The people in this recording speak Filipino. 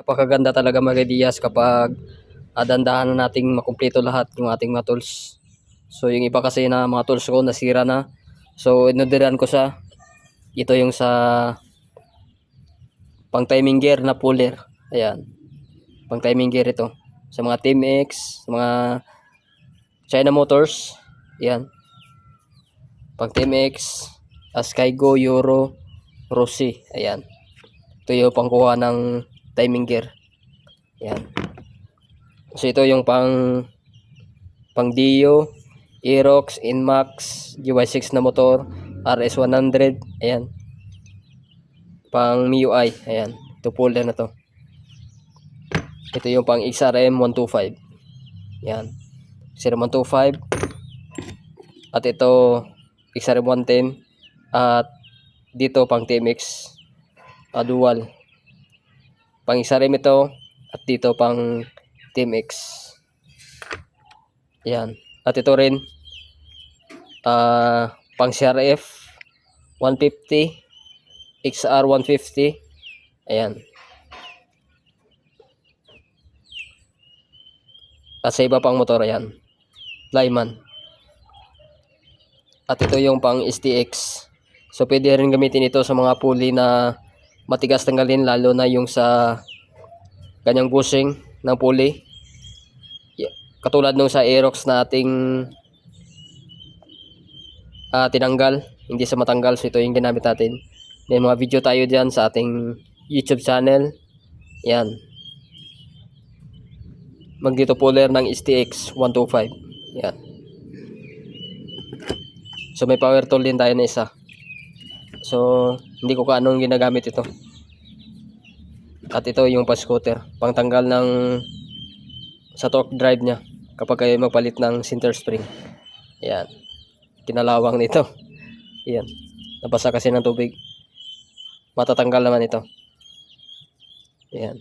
Napakaganda talaga mga ideas kapag dandahan na nating makumpleto lahat yung ating mga tools. So yung iba kasi na mga tools ko nasira na. So inodiran ko sa ito yung sa pang timing gear na puller. Ayan. Pang timing gear ito. Sa mga Team X, sa mga China Motors. Ayan. Pang Team X, Skygo, Euro, Rossi. Ayan. Ito yung pangkuha ng timing gear. Ayan. So ito yung pang Dio, Aerox, Inmax, GY6 na motor, RS100. Ayan. Pang MIUI. Ayan. Ito folder na to. Ito yung pang XRM 125. Ayan. XRM 125. At ito XRM 110. At dito pang TMX dual. Pang XRM ito. At dito pang TMX. Ayan. At ito rin pang CRF 150, XR 150. Ayan. At sa iba pang motor, ayan. Lyman. At ito yung pang STX. So pwede rin gamitin ito sa mga pulley na matigas tanggalin, lalo na yung sa kanyang bushing ng pulley. Katulad nung sa Aerox na ating tinanggal, hindi sa matanggal. So ito yung ginamit natin. May mga video tayo dyan sa ating YouTube channel. Yan. Magdito puller ng STX 125. Yan. So may power tool din tayo na isa. So hindi ko kaanong ginagamit ito. At ito yung pa-scooter, pangtanggal ng sa torque drive niya kapag kayo magpalit ng center spring. Yan. Kinalawang nito. Yan. Nabasa kasi ng tubig. Matatanggal naman ito. Yan.